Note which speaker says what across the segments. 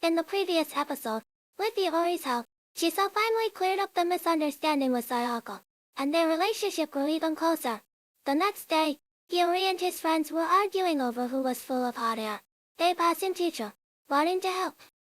Speaker 1: In the previous episode, with Iori's help, Chisa finally cleared up the misunderstanding with Sayako, and their relationship grew even closer. The next day, Iori and his friends were arguing over who was full of hot air. Their passing teacher, wanting to help,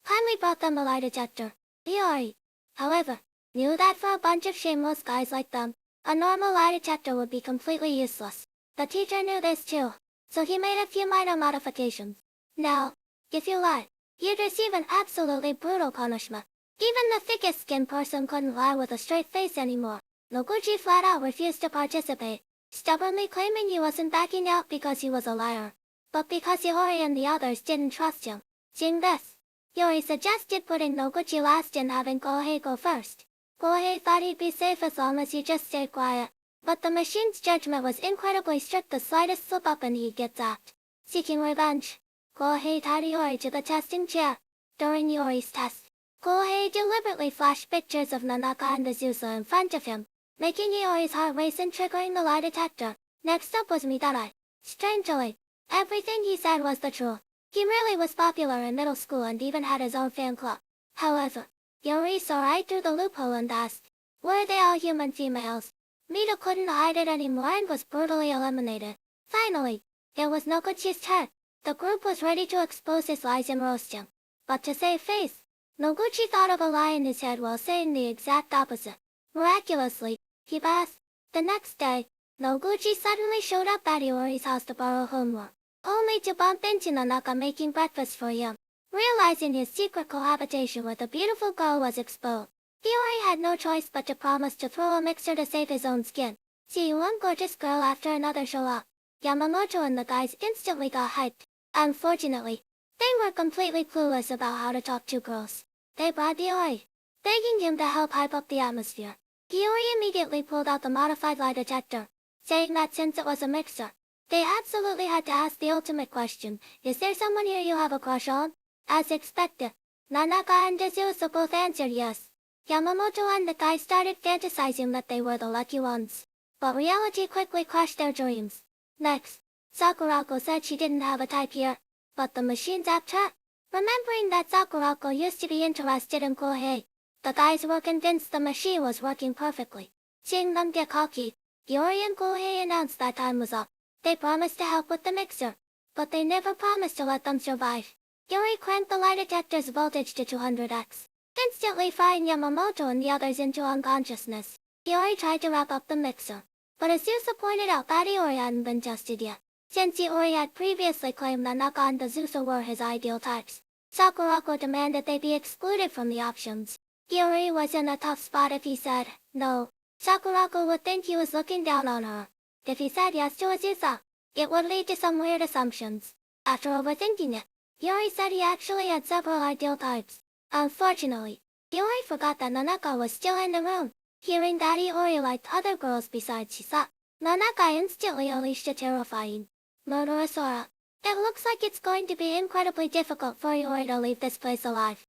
Speaker 1: kindly brought them a lie detector. Iori, however, knew that for a bunch of shameless guys like them, a normal lie detector would be completely useless. The teacher knew this too, so he made a few minor modifications. Now, if you lie, you'd receive an absolutely brutal punishment. Even the thickest-skinned person couldn't lie with a straight face anymore. Noguchi flat out refused to participate, stubbornly claiming he wasn't backing out because he was a liar, but because Iori and the others didn't trust him. Seeing this, Iori suggested putting Noguchi last and having Kohei go first. Kohei thought he'd be safe as long as he just stayed quiet, but the machine's judgment was incredibly strict. The slightest slip-up and he'd get zapped. Seeking revenge, Kohei tied Iori to the testing chair. During Iori's test, Kohei deliberately flashed pictures of Nanaka and Azusa in front of him, making Iori's heart race and triggering the lie detector. Next up was Midarai. Strangely, everything he said was the truth. He really was popular in middle school and even had his own fan club. However, Iori saw right through the loophole and asked, were they all human females? Mida couldn't hide it anymore and was brutally eliminated. Finally, it was Noguchi's turn. The group was ready to expose his lies and roast him. But to save face, Noguchi thought of a lie in his head while saying the exact opposite. Miraculously, he passed. The next day, Noguchi suddenly showed up at Iori's house to borrow homework, only to bump into Nanaka making breakfast for him. Realizing his secret cohabitation with a beautiful girl was exposed, Iori had no choice but to promise to throw a mixer to save his own skin. Seeing one gorgeous girl after another show up, Yamamoto and the guys instantly got hyped. Unfortunately, they were completely clueless about how to talk to girls. They brought Iori, begging him to help hype up the atmosphere. Iori immediately pulled out the modified lie detector, saying that since it was a mixer, they absolutely had to ask the ultimate question, is there someone here you have a crush on? As expected, Nanaka and Azusa both answered yes. Yamamoto and the guy started fantasizing that they were the lucky ones. But reality quickly crushed their dreams. Next, Sakurako said she didn't have a type here, but the machine zapped her. Remembering that Sakurako used to be interested in Kohei, the guys were convinced the machine was working perfectly. Seeing them get cocky, Iori and Kohei announced that time was up. They promised to help with the mixer, but they never promised to let them survive. Iori cranked the lie detector's voltage to 200x, instantly frying Yamamoto and the others into unconsciousness. Iori tried to wrap up the mixer, but Azusa pointed out that Iori hadn't been tested yet. Since Iori had previously claimed that Nanaka and Azusa were his ideal types, Sakurako demanded they be excluded from the options. Iori was in a tough spot. If he said no, Sakurako would think he was looking down on her. If he said yes to Azusa, it would lead to some weird assumptions. After overthinking it, Iori said he actually had several ideal types. Unfortunately, Iori forgot that Nanaka was still in the room. Hearing that Iori liked other girls besides Chisa, Nanaka instantly unleashed a terrifying, murderous aura. It looks like it's going to be incredibly difficult for Iori to leave this place alive.